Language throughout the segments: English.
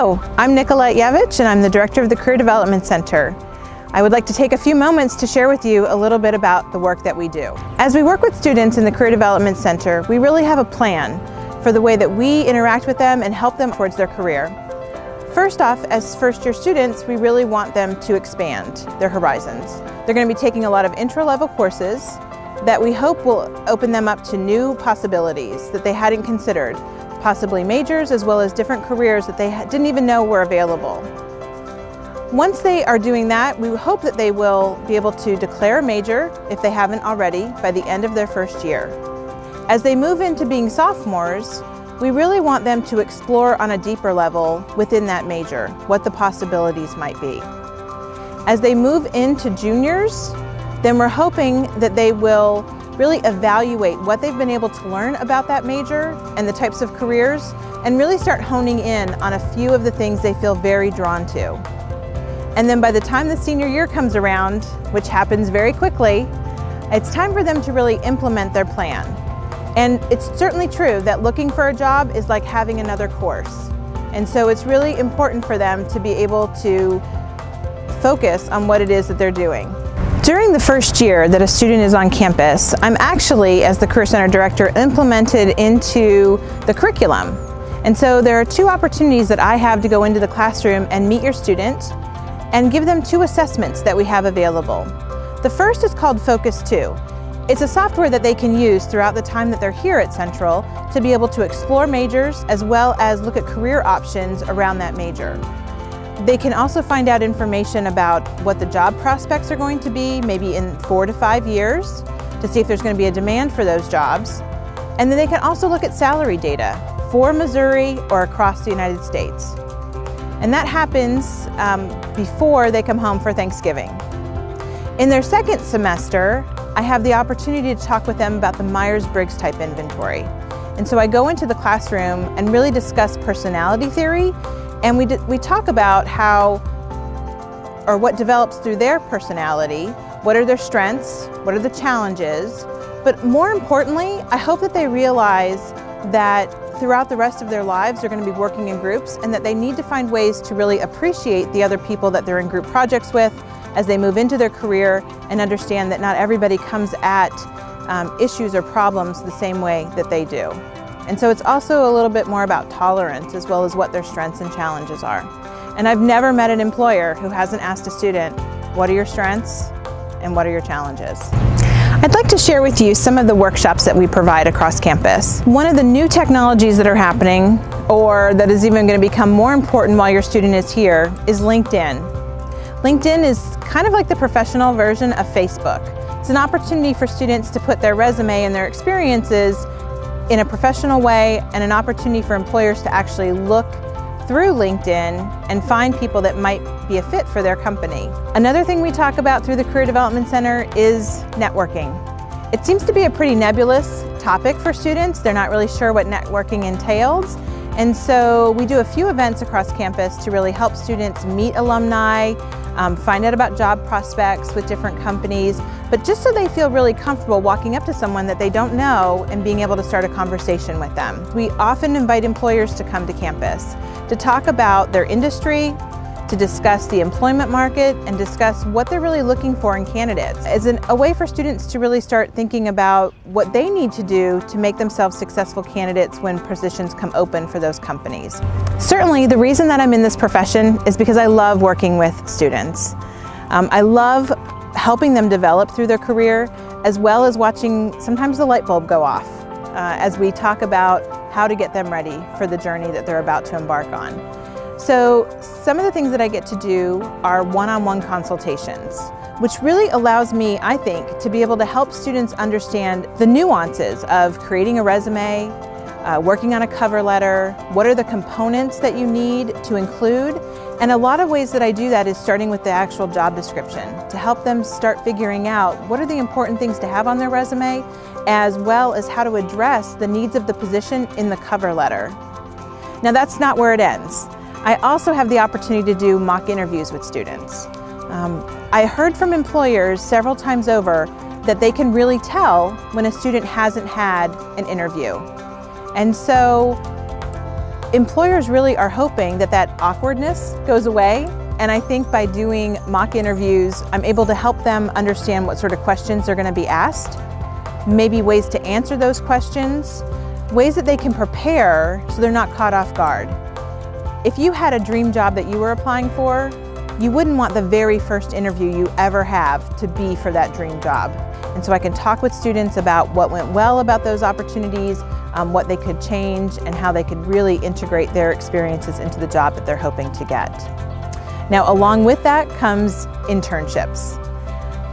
Hello, I'm Nicolette Yevich and I'm the Director of the Career Development Center. I would like to take a few moments to share with you a little bit about the work that we do. As we work with students in the Career Development Center, we really have a plan for the way that we interact with them and help them towards their career. First off, as first-year students, we really want them to expand their horizons. They're going to be taking a lot of intro-level courses that we hope will open them up to new possibilities that they hadn't considered, possibly majors as well as different careers that they didn't even know were available. Once they are doing that, we hope that they will be able to declare a major, if they haven't already, by the end of their first year. As they move into being sophomores, we really want them to explore on a deeper level within that major, what the possibilities might be. As they move into juniors, then we're hoping that they will really evaluate what they've been able to learn about that major and the types of careers, and really start honing in on a few of the things they feel very drawn to. And then by the time the senior year comes around, which happens very quickly, it's time for them to really implement their plan. And it's certainly true that looking for a job is like having another course. And so it's really important for them to be able to focus on what it is that they're doing. During the first year that a student is on campus, I'm actually, as the Career Center Director, implemented into the curriculum. And so there are two opportunities that I have to go into the classroom and meet your student and give them two assessments that we have available. The first is called Focus 2. It's a software that they can use throughout the time that they're here at Central to be able to explore majors as well as look at career options around that major. They can also find out information about what the job prospects are going to be, maybe in 4 to 5 years, to see if there's going to be a demand for those jobs. And then they can also look at salary data for Missouri or across the United States. And that happens before they come home for Thanksgiving. In their second semester, I have the opportunity to talk with them about the Myers-Briggs type inventory. And so I go into the classroom and really discuss personality theory. And we talk about how, or what develops through their personality, what are their strengths, what are the challenges, but more importantly, I hope that they realize that throughout the rest of their lives they're going to be working in groups and that they need to find ways to really appreciate the other people that they're in group projects with as they move into their career, and understand that not everybody comes at issues or problems the same way that they do. And so it's also a little bit more about tolerance as well as what their strengths and challenges are. And I've never met an employer who hasn't asked a student, what are your strengths and what are your challenges? I'd like to share with you some of the workshops that we provide across campus. One of the new technologies that are happening, or that is even going to become more important while your student is here, is LinkedIn. LinkedIn is kind of like the professional version of Facebook. It's an opportunity for students to put their resume and their experiences in a professional way, and an opportunity for employers to actually look through LinkedIn and find people that might be a fit for their company. Another thing we talk about through the Career Development Center is networking. It seems to be a pretty nebulous topic for students. They're not really sure what networking entails. And so we do a few events across campus to really help students meet alumni, find out about job prospects with different companies, but just so they feel really comfortable walking up to someone that they don't know and being able to start a conversation with them. We often invite employers to come to campus to talk about their industry, to discuss the employment market, and discuss what they're really looking for in candidates as a way for students to really start thinking about what they need to do to make themselves successful candidates when positions come open for those companies. Certainly, the reason that I'm in this profession is because I love working with students. I love helping them develop through their career, as well as watching sometimes the light bulb go off as we talk about how to get them ready for the journey that they're about to embark on. So some of the things that I get to do are one-on-one consultations, which really allows me, I think, to be able to help students understand the nuances of creating a resume, working on a cover letter, what are the components that you need to include. And a lot of ways that I do that is starting with the actual job description to help them start figuring out what are the important things to have on their resume, as well as how to address the needs of the position in the cover letter. Now that's not where it ends. I also have the opportunity to do mock interviews with students. I heard from employers several times over that they can really tell when a student hasn't had an interview. And so employers really are hoping that that awkwardness goes away. And I think by doing mock interviews, I'm able to help them understand what sort of questions they're going to be asked, maybe ways to answer those questions, ways that they can prepare so they're not caught off guard. If you had a dream job that you were applying for, you wouldn't want the very first interview you ever have to be for that dream job. And so I can talk with students about what went well about those opportunities, what they could change, and how they could really integrate their experiences into the job that they're hoping to get. Now, along with that comes internships.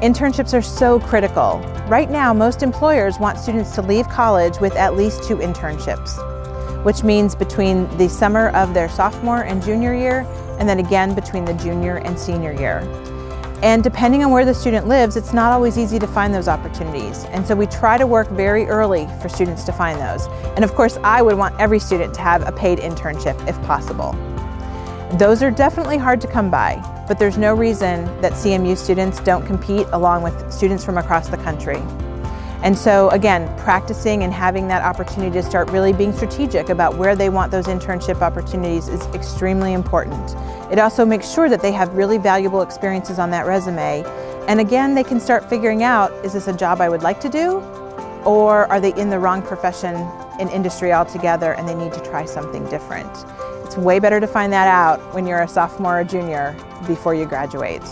Internships are so critical. Right now, most employers want students to leave college with at least 2 internships, which means between the summer of their sophomore and junior year, and then again between the junior and senior year. And depending on where the student lives, it's not always easy to find those opportunities. And so we try to work very early for students to find those. And of course, I would want every student to have a paid internship if possible. Those are definitely hard to come by, but there's no reason that CMU students don't compete along with students from across the country. And so again, practicing and having that opportunity to start really being strategic about where they want those internship opportunities is extremely important. It also makes sure that they have really valuable experiences on that resume. And again, they can start figuring out, is this a job I would like to do? Or are they in the wrong profession and industry altogether and they need to try something different? It's way better to find that out when you're a sophomore or junior before you graduate.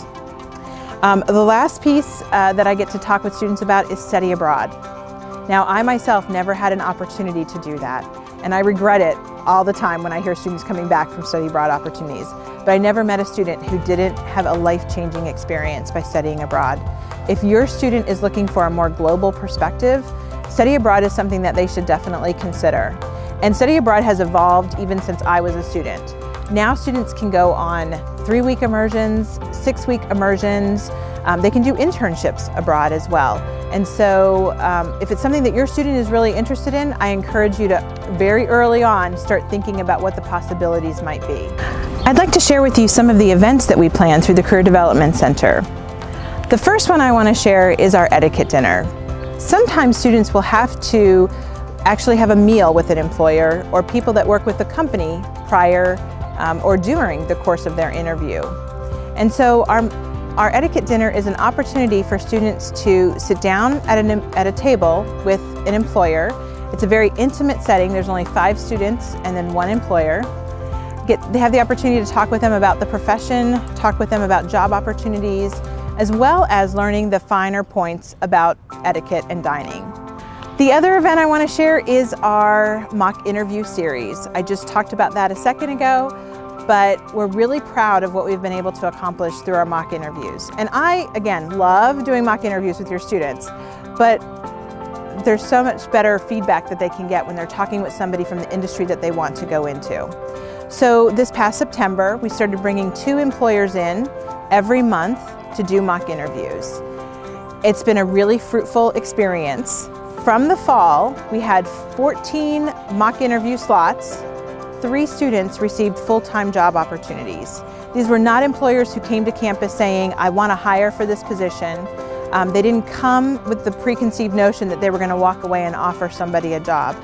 The last piece that I get to talk with students about is study abroad. Now, I myself never had an opportunity to do that, and I regret it all the time when I hear students coming back from study abroad opportunities. But I never met a student who didn't have a life-changing experience by studying abroad. If your student is looking for a more global perspective, study abroad is something that they should definitely consider. And study abroad has evolved even since I was a student. Now students can go on 3-week immersions, 6-week immersions. They can do internships abroad as well. And so if it's something that your student is really interested in, I encourage you to very early on start thinking about what the possibilities might be. I'd like to share with you some of the events that we plan through the Career Development Center. The first one I want to share is our Etiquette Dinner. Sometimes students will have to actually have a meal with an employer or people that work with the company prior or during the course of their interview. And so our Etiquette Dinner is an opportunity for students to sit down at a table with an employer. It's a very intimate setting. There's only 5 students and then 1 employer. They have the opportunity to talk with them about the profession, talk with them about job opportunities, as well as learning the finer points about etiquette and dining. The other event I want to share is our mock interview series. I just talked about that a second ago, but we're really proud of what we've been able to accomplish through our mock interviews. And I, again, love doing mock interviews with your students, but there's so much better feedback that they can get when they're talking with somebody from the industry that they want to go into. So this past September, we started bringing 2 employers in every month to do mock interviews. It's been a really fruitful experience. From the fall, we had 14 mock interview slots. 3 students received full-time job opportunities. These were not employers who came to campus saying, I want to hire for this position. They didn't come with the preconceived notion that they were going to walk away and offer somebody a job.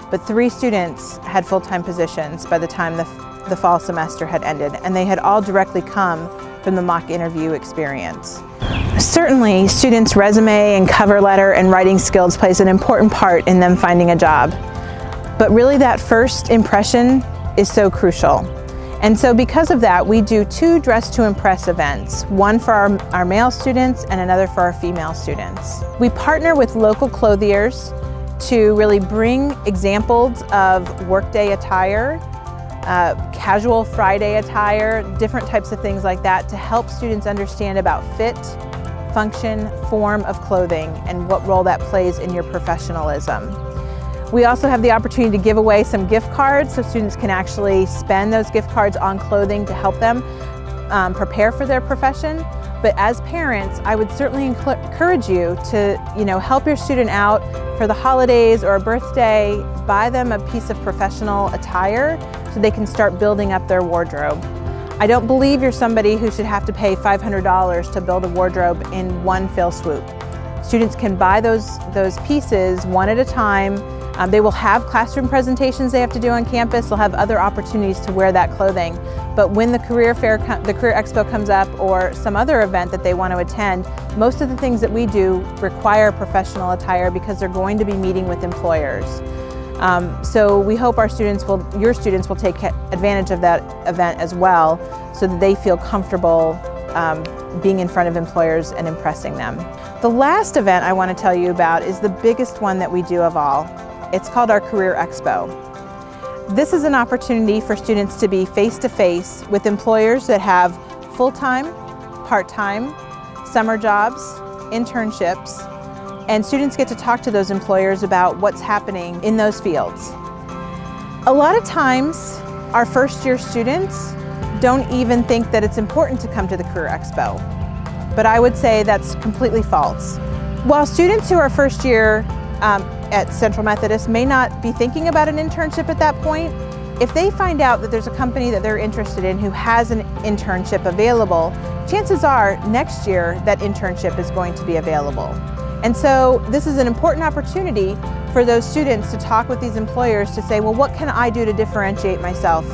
But 3 students had full-time positions by the time the fall semester had ended, and they had all directly come from the mock interview experience. Certainly, students' resume and cover letter and writing skills plays an important part in them finding a job. But really that first impression is so crucial. And so because of that, we do 2 Dress to Impress events, one for our male students and another for our female students. We partner with local clothiers to really bring examples of workday attire, casual Friday attire, different types of things like that to help students understand about fit, function, form of clothing, and what role that plays in your professionalism. We also have the opportunity to give away some gift cards so students can actually spend those gift cards on clothing to help them prepare for their profession. But as parents, I would certainly encourage you to help your student out for the holidays or a birthday. Buy them a piece of professional attire so they can start building up their wardrobe. I don't believe you're somebody who should have to pay $500 to build a wardrobe in one fell swoop. Students can buy those pieces one at a time, They will have classroom presentations they have to do on campus. They'll have other opportunities to wear that clothing. But when the career fair, the Career Expo comes up, or some other event that they want to attend, most of the things that we do require professional attire because they're going to be meeting with employers. So we hope your students will take advantage of that event as well, so that they feel comfortable being in front of employers and impressing them. The last event I want to tell you about is the biggest one that we do of all. It's called our Career Expo. This is an opportunity for students to be face-to-face with employers that have full-time, part-time, summer jobs, internships, and students get to talk to those employers about what's happening in those fields. A lot of times, our first-year students don't even think that it's important to come to the Career Expo, but I would say that's completely false. While students who are first year at Central Methodist may not be thinking about an internship at that point, if they find out that there's a company that they're interested in who has an internship available, chances are next year that internship is going to be available. And so this is an important opportunity for those students to talk with these employers to say, well, what can I do to differentiate myself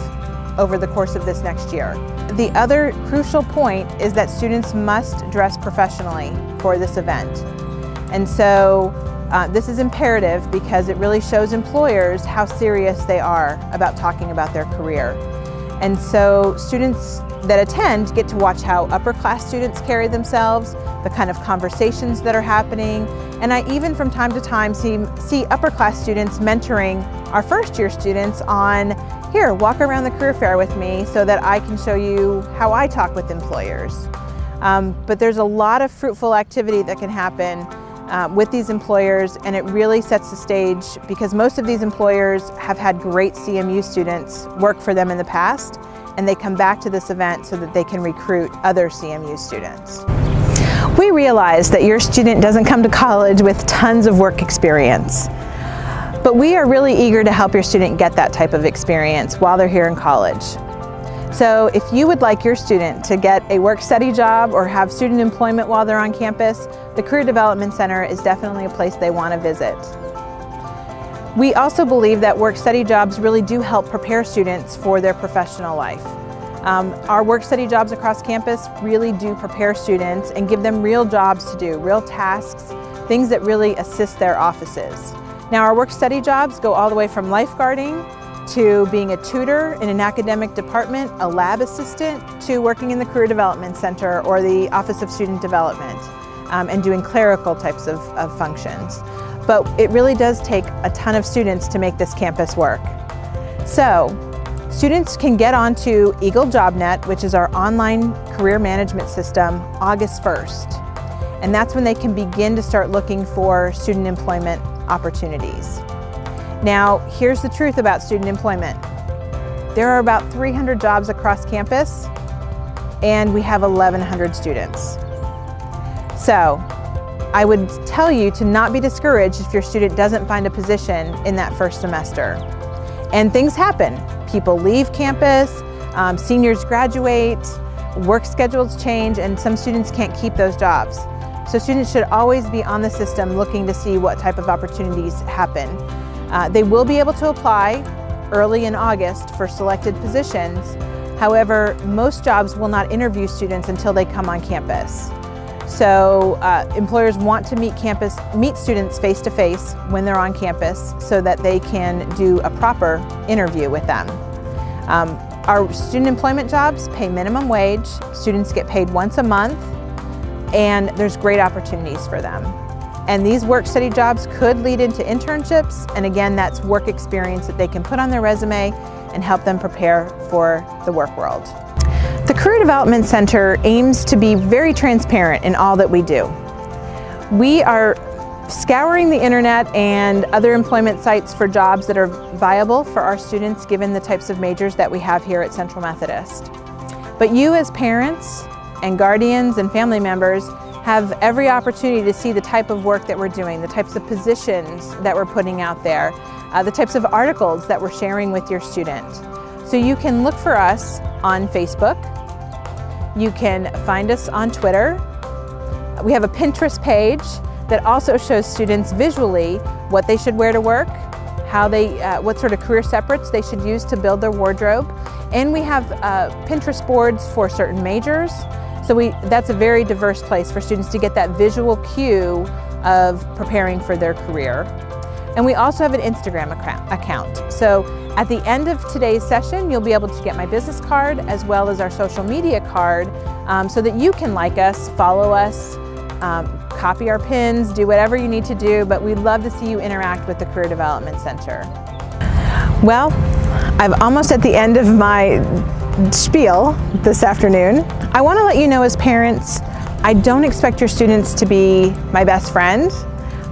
over the course of this next year? The other crucial point is that students must dress professionally for this event. And so this is imperative because it really shows employers how serious they are about talking about their career. And so students that attend get to watch how upper class students carry themselves, the kind of conversations that are happening, and I even from time to time see upper class students mentoring our first year students on, here, walk around the career fair with me so that I can show you how I talk with employers. But there's a lot of fruitful activity that can happen with these employers, and it really sets the stage because most of these employers have had great CMU students work for them in the past, and they come back to this event so that they can recruit other CMU students. We realize that your student doesn't come to college with tons of work experience, but we are really eager to help your student get that type of experience while they're here in college. So if you would like your student to get a work-study job or have student employment while they're on campus, the Career Development Center is definitely a place they want to visit. We also believe that work-study jobs really do help prepare students for their professional life. Our work-study jobs across campus really do prepare students and give them real jobs to do, real tasks, things that really assist their offices. Now, our work-study jobs go all the way from lifeguarding to being a tutor in an academic department, a lab assistant, to working in the Career Development Center or the Office of Student Development and doing clerical types of functions. But it really does take a ton of students to make this campus work. So, students can get onto Eagle JobNet, which is our online career management system, August 1st. And that's when they can begin to start looking for student employment opportunities. Now, here's the truth about student employment. There are about 300 jobs across campus, and we have 1,100 students. So, I would tell you to not be discouraged if your student doesn't find a position in that first semester. And things happen. People leave campus, seniors graduate, work schedules change, and some students can't keep those jobs. So students should always be on the system looking to see what type of opportunities happen. They will be able to apply early in August for selected positions. However, most jobs will not interview students until they come on campus. So employers want to meet students face-to-face when they're on campus so that they can do a proper interview with them. Our student employment jobs pay minimum wage, students get paid once a month, and there's great opportunities for them. And these work-study jobs could lead into internships, and again, that's work experience that they can put on their resume and help them prepare for the work world. The Career Development Center aims to be very transparent in all that we do. We are scouring the internet and other employment sites for jobs that are viable for our students given the types of majors that we have here at Central Methodist. But you as parents and guardians and family members have every opportunity to see the type of work that we're doing, the types of positions that we're putting out there, the types of articles that we're sharing with your student. So you can look for us on Facebook. You can find us on Twitter. We have a Pinterest page that also shows students visually what they should wear to work how what sort of career separates they should use to build their wardrobe. And we have Pinterest boards for certain majors. So that's a very diverse place for students to get that visual cue of preparing for their career. And we also have an Instagram account. So at the end of today's session, you'll be able to get my business card as well as our social media card so that you can like us, follow us, copy our pins, do whatever you need to do, but we'd love to see you interact with the Career Development Center. Well, I'm almost at the end of my spiel this afternoon. I want to let you know as parents, I don't expect your students to be my best friend,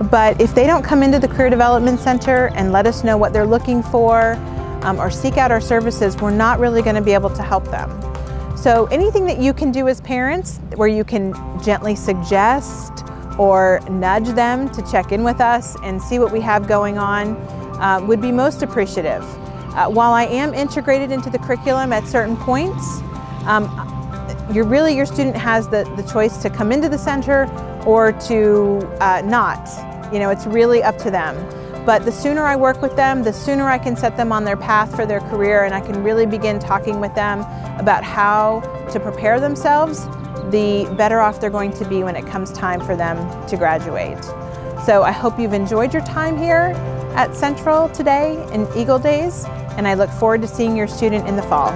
but if they don't come into the Career Development Center and let us know what they're looking for or seek out our services, we're not really going to be able to help them. So anything that you can do as parents where you can gently suggest or nudge them to check in with us and see what we have going on would be most appreciative. While I am integrated into the curriculum at certain points, your student has the choice to come into the center or to not. You know, it's really up to them. But the sooner I work with them, the sooner I can set them on their path for their career, and I can really begin talking with them about how to prepare themselves, the better off they're going to be when it comes time for them to graduate. So I hope you've enjoyed your time here at Central today in Eagle Days, and I look forward to seeing your student in the fall.